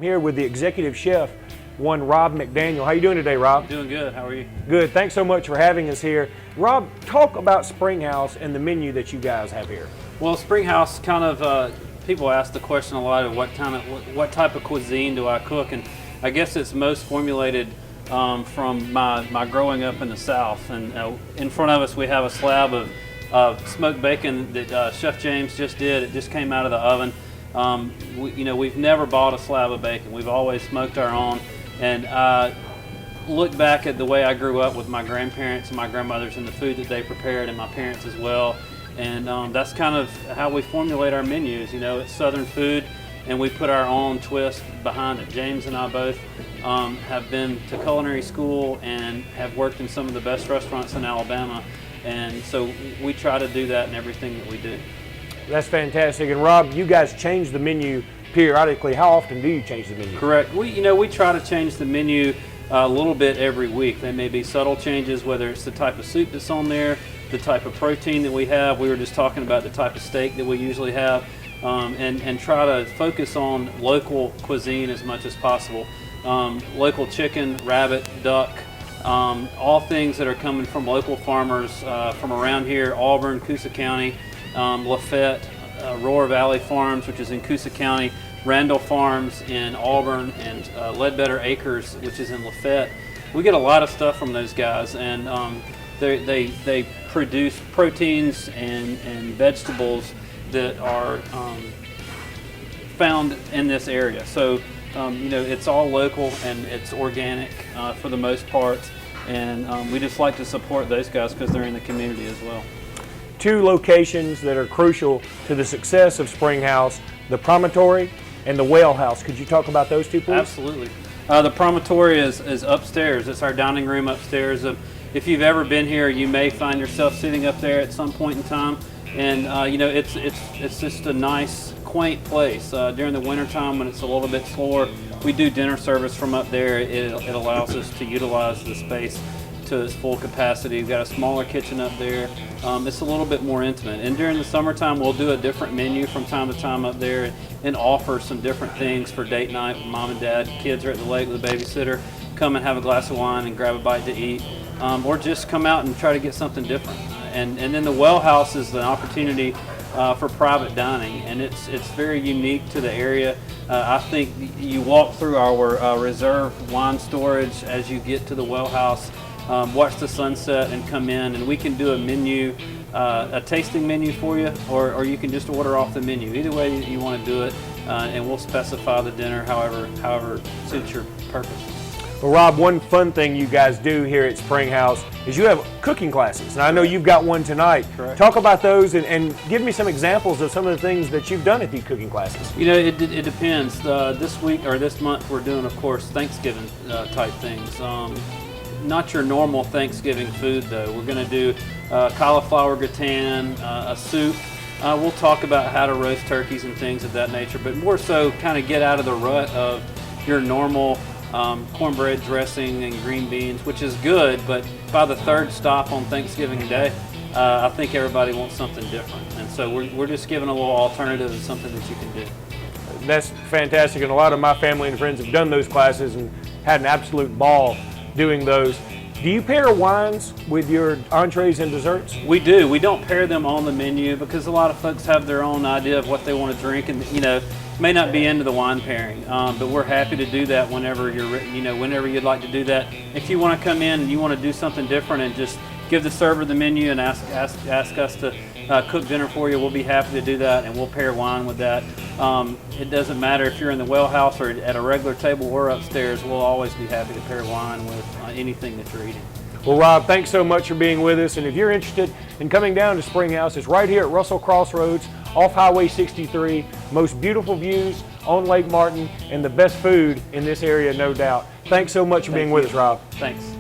here with the executive chef, one Rob McDaniel. How you doing today, Rob? Doing good. How are you? Good. Thanks so much for having us here. Rob, talk about Springhouse and the menu that you guys have here. Well, Springhouse kind of people ask the question a lot of what type of cuisine do I cook, and I guess it's most formulated from my growing up in the South. And in front of us we have a slab of smoked bacon that Chef James just did. It just came out of the oven. We've never bought a slab of bacon. We've always smoked our own. And look back at the way I grew up with my grandparents and my grandmothers and the food that they prepared, and my parents as well. And that's kind of how we formulate our menus. You know, it's Southern food, and we put our own twist behind it. James and I both have been to culinary school and have worked in some of the best restaurants in Alabama. And so we try to do that in everything that we do. That's fantastic. And Rob, you guys change the menu periodically. How often do you change the menu? Correct. We try to change the menu a little bit every week. There may be subtle changes, whether it's the type of soup that's on there, the type of protein that we have. We were just talking about the type of steak that we usually have, and try to focus on local cuisine as much as possible. Local chicken, rabbit, duck, all things that are coming from local farmers from around here, Auburn, Coosa County, Lafayette, Roar Valley Farms, which is in Coosa County, Randall Farms in Auburn, and Ledbetter Acres, which is in Lafayette. We get a lot of stuff from those guys, and they produce proteins and vegetables that are found in this area. So it's all local and it's organic for the most part, and we just like to support those guys because they're in the community as well. Two locations that are crucial to the success of Springhouse, the Promontory and the Whale House. Could you talk about those two, please? Absolutely. The Promontory is upstairs. It's our dining room upstairs. If you've ever been here, you may find yourself sitting up there at some point in time. And it's just a nice, quaint place. During the wintertime when it's a little bit slower, we do dinner service from up there. It allows us to utilize the space to its full capacity. We've got a smaller kitchen up there. It's a little bit more intimate. And during the summertime, we'll do a different menu from time to time up there and offer some different things for date night with mom and dad. Kids are at the lake with a babysitter. Come and have a glass of wine and grab a bite to eat. Or just come out and try to get something different. And then the Well House is the opportunity for private dining, and it's very unique to the area. I think you walk through our reserve wine storage as you get to the Well House, watch the sunset and come in, and we can do a menu, a tasting menu for you, or you can just order off the menu. Either way you want to do it, and we'll specify the dinner however suits your purpose. Well, Rob, one fun thing you guys do here at Springhouse is you have cooking classes. Now, I know you've got one tonight. Correct. Talk about those and give me some examples of some of the things that you've done at these cooking classes. You know, it depends. This week or this month we're doing, of course, Thanksgiving type things. Not your normal Thanksgiving food, though. We're going to do cauliflower gratin, a soup. We'll talk about how to roast turkeys and things of that nature, but more so kind of get out of the rut of your normal cornbread dressing and green beans, which is good, but by the third stop on Thanksgiving Day, I think everybody wants something different. And so we're just giving a little alternative of something that you can do. That's fantastic, and a lot of my family and friends have done those classes and had an absolute ball doing those. Do you pair wines with your entrees and desserts? We do. We don't pair them on the menu because a lot of folks have their own idea of what they want to drink, and may not be into the wine pairing. But we're happy to do that whenever whenever you'd like to do that. If you want to come in and you want to do something different and just give the server the menu and ask us to cook dinner for you, we'll be happy to do that, and we'll pair wine with that. It doesn't matter if you're in the Well House or at a regular table or upstairs, we'll always be happy to pair wine with anything that you're eating. Well, Rob, thanks so much for being with us, and if you're interested in coming down to Springhouse, it's right here at Russell Crossroads off Highway 63. Most beautiful views on Lake Martin and the best food in this area, no doubt. Thanks so much for being with us, Rob. Thanks.